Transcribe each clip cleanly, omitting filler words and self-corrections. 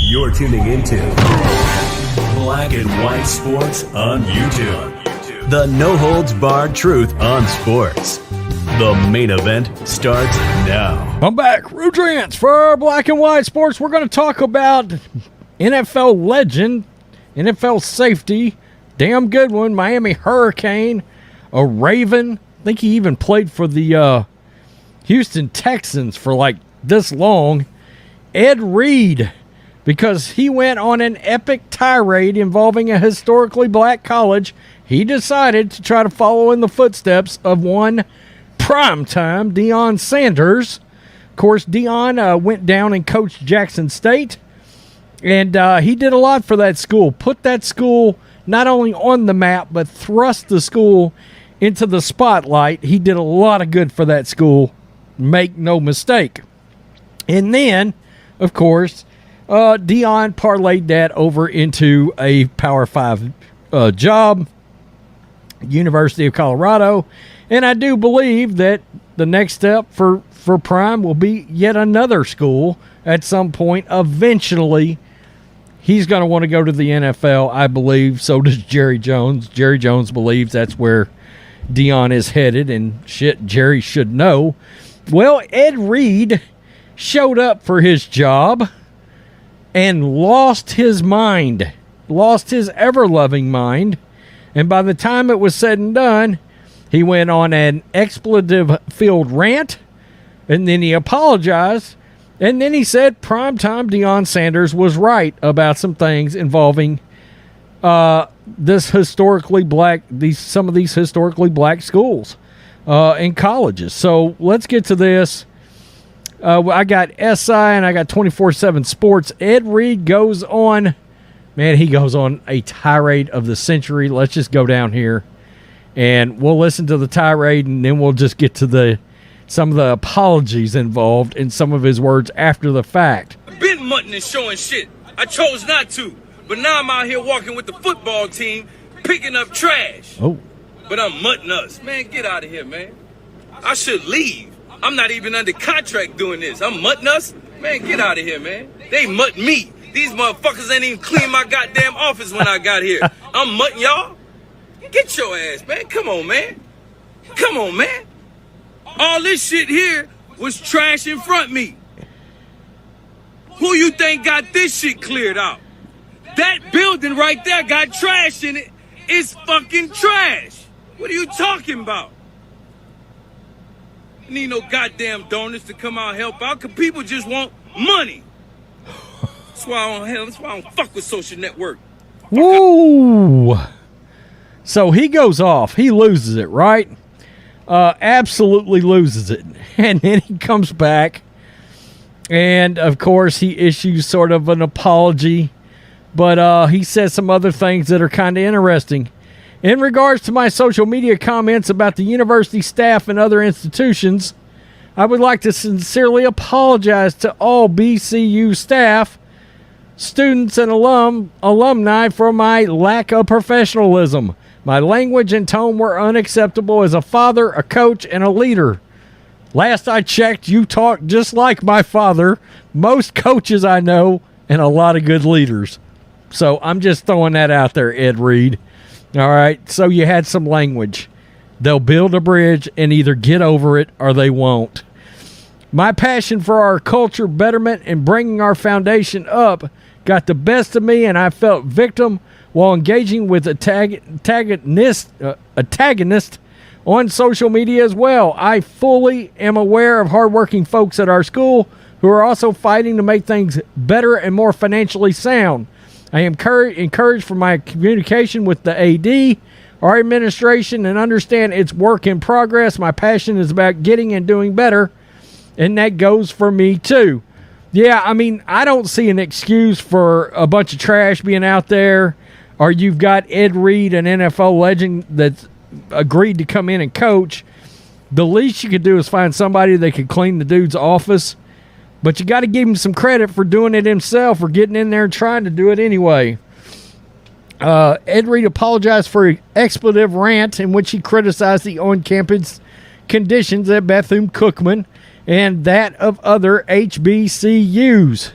You're tuning into Black and White Sports on YouTube. The no-holds-barred truth on sports. The main event starts now. I'm back. Rudrance for Black and White Sports. We're going to talk about NFL legend, NFL safety, damn good one, Miami Hurricane, a Raven. I think he even played for the Houston Texans for like this long. Ed Reed, because he went on an epic tirade involving a historically black college. He decided to try to follow in the footsteps of one primetime Deion Sanders. Of course, Deion went down and coached Jackson State, and he did a lot for that school. Put that school not only on the map, but thrust the school into the spotlight. He did a lot of good for that school. Make no mistake. And then, of course, Deion parlayed that over into a Power 5 job, University of Colorado. And I do believe that the next step for Prime will be yet another school at some point. Eventually, he's going to want to go to the NFL, I believe. So does Jerry Jones. Jerry Jones believes that's where Deion is headed, and shit, Jerry should know. Well, Ed Reed showed up for his job and lost his mind, lost his ever-loving mind. And by the time it was said and done, he went on an expletive-filled rant, and then he apologized, and then he said primetime Deion Sanders was right about some things involving some of these historically black schools and colleges. So let's get to this. I got SI and I got 24/7 Sports. Ed Reed goes on, man, he goes on a tirade of the century. Let's just go down here and we'll listen to the tirade, and then we'll just get to some of the apologies involved in some of his words after the fact. I've been mutting and showing shit. I chose not to, but now I'm out here walking with the football team, picking up trash. Oh. But I'm mutting us. Man, get out of here, man. I should leave. I'm not even under contract doing this. I'm mutting us? Man, get out of here, man. They mutt me. These motherfuckers ain't even clean my goddamn office when I got here. I'm mutting y'all? Get your ass, man. Come on, man. Come on, man. All this shit here was trash in front of me. Who you think got this shit cleared out? That building right there got trash in it. It's fucking trash. What are you talking about? Need no goddamn donors to come out and help out, because people just want money. That's why I don't fuck with social network. Woo! So he goes off. He loses it, right? Absolutely loses it. And then he comes back, and of course he issues sort of an apology, but he says some other things that are kind of interesting. In regards to my social media comments about the university staff and other institutions, I would like to sincerely apologize to all BCU staff, students, and alumni for my lack of professionalism. My language and tone were unacceptable as a father, a coach, and a leader. Last I checked, you talk just like my father, most coaches I know, and a lot of good leaders. So I'm just throwing that out there, Ed Reed. All right, so you had some language. They'll build a bridge and either get over it or they won't. My passion for our culture betterment and bringing our foundation up got the best of me, and I felt victim while engaging with antagonist on social media as well. I fully am aware of hardworking folks at our school who are also fighting to make things better and more financially sound. I am encouraged for my communication with the AD, our administration, and understand it's work in progress. My passion is about getting and doing better, and that goes for me too. Yeah, I mean, I don't see an excuse for a bunch of trash being out there, or you've got Ed Reed, an NFL legend that's agreed to come in and coach. The least you could do is find somebody that could clean the dude's office. But you got to give him some credit for doing it himself, or getting in there and trying to do it anyway. Ed Reed apologized for an expletive rant in which he criticized the on-campus conditions at Bethune Cookman and that of other HBCUs.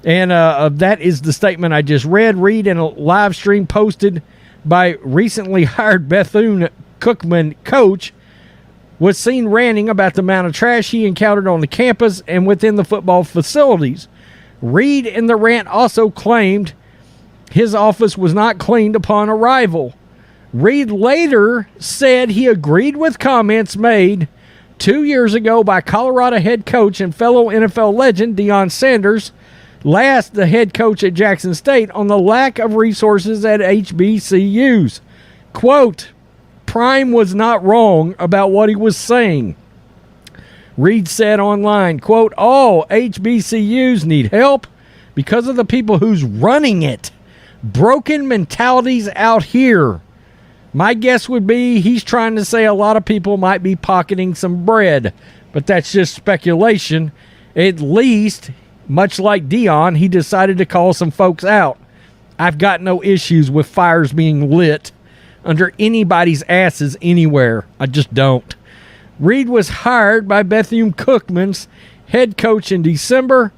And that is the statement I just read. Reed, in a live stream posted by recently hired Bethune Cookman coach, was seen ranting about the amount of trash he encountered on the campus and within the football facilities. Reed in the rant also claimed his office was not cleaned upon arrival. Reed later said he agreed with comments made 2 years ago by Colorado head coach and fellow NFL legend Deion Sanders, last the head coach at Jackson State, on the lack of resources at HBCUs. Quote, Prime was not wrong about what he was saying. Reed said online, quote, all HBCUs need help because of the people who's running it. Broken mentalities out here. My guess would be he's trying to say a lot of people might be pocketing some bread, but that's just speculation. At least, much like Deion, he decided to call some folks out. I've got no issues with fires being lit under anybody's asses anywhere. I just don't. Reed was hired by Bethune Cookman's head coach in December.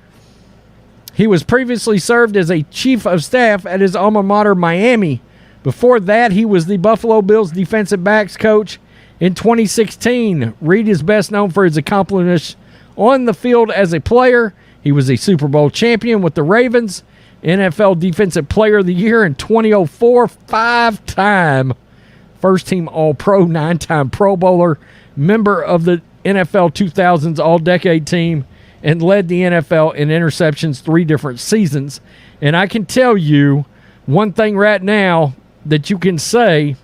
He was previously served as a chief of staff at his alma mater, Miami. Before that, he was the Buffalo Bills defensive backs coach in 2016. Reed is best known for his accomplishments on the field as a player. He was a Super Bowl champion with the Ravens, NFL Defensive Player of the Year in 2004, five-time first-team All-Pro, nine-time Pro Bowler, member of the NFL 2000s All-Decade Team, and led the NFL in interceptions 3 different seasons. And I can tell you one thing right now that you can say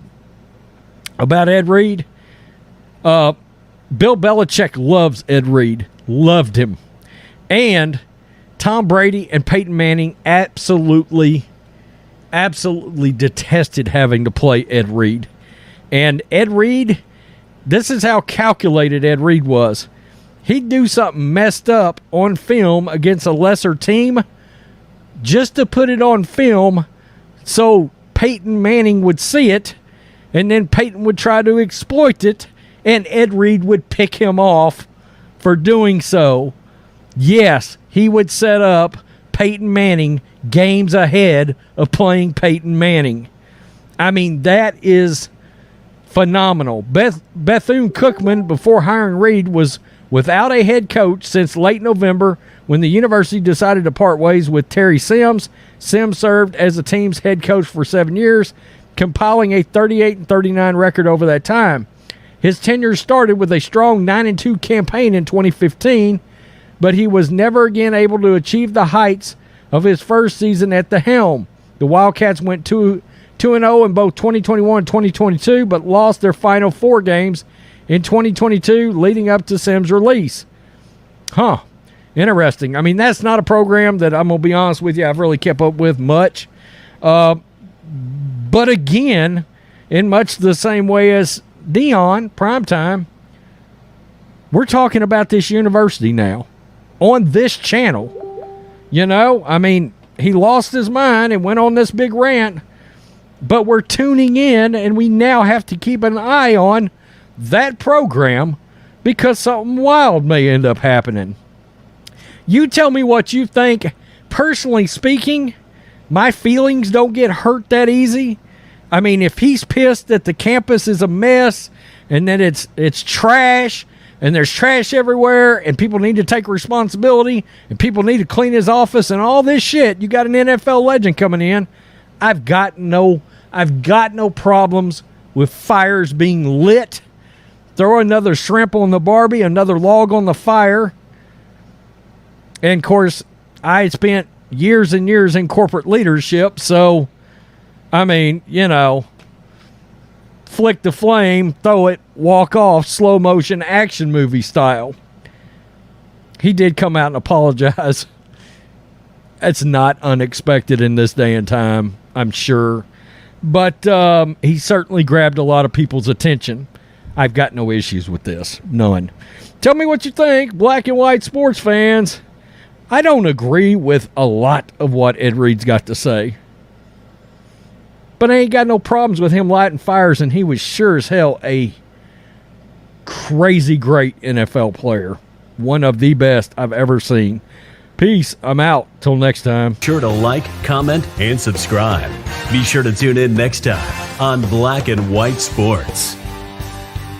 about Ed Reed. Bill Belichick loves Ed Reed. Loved him. And Tom Brady and Peyton Manning absolutely detested having to play Ed Reed. And Ed Reed, this is how calculated Ed Reed was. He'd do something messed up on film against a lesser team just to put it on film so Peyton Manning would see it, and then Peyton would try to exploit it, and Ed Reed would pick him off for doing so. Yes, he would set up Peyton Manning games ahead of playing Peyton Manning. I mean, that is phenomenal. Bethune Cookman, before hiring Reed, was without a head coach since late November when the university decided to part ways with Terry Sims. Sims served as the team's head coach for 7 years, compiling a 38-39 record over that time. His tenure started with a strong 9-2 campaign in 2015, but he was never again able to achieve the heights of his first season at the helm. The Wildcats went 2-0 in both 2021 and 2022, but lost their final 4 games in 2022 leading up to Sims' release. Interesting. I mean, that's not a program that, I'm going to be honest with you, I've really kept up with much. But again, in much the same way as Deion, primetime, we're talking about this university now on this channel. You know, I mean, he lost his mind and went on this big rant, but we're tuning in and we now have to keep an eye on that program because something wild may end up happening. You tell me what you think. Personally speaking, my feelings don't get hurt that easy. I mean, if he's pissed that the campus is a mess and that it's trash and there's trash everywhere and people need to take responsibility and people need to clean his office and all this shit, you got an NFL legend coming in. I've got no problems with fires being lit. Throw another shrimp on the Barbie, another log on the fire. And, of course, I spent years and years in corporate leadership, so, I mean, you know, flick the flame, throw it, walk off, slow motion action movie style. He did come out and apologize. It's not unexpected in this day and time, I'm sure. But he certainly grabbed a lot of people's attention. I've got no issues with this. None. Tell me what you think, black and white sports fans. I don't agree with a lot of what Ed Reed's got to say. But I ain't got no problems with him lighting fires, and he was sure as hell a crazy great NFL player. One of the best I've ever seen. Peace. I'm out. Till next time. Sure to like, comment, and subscribe. Be sure to tune in next time on Black and White Sports.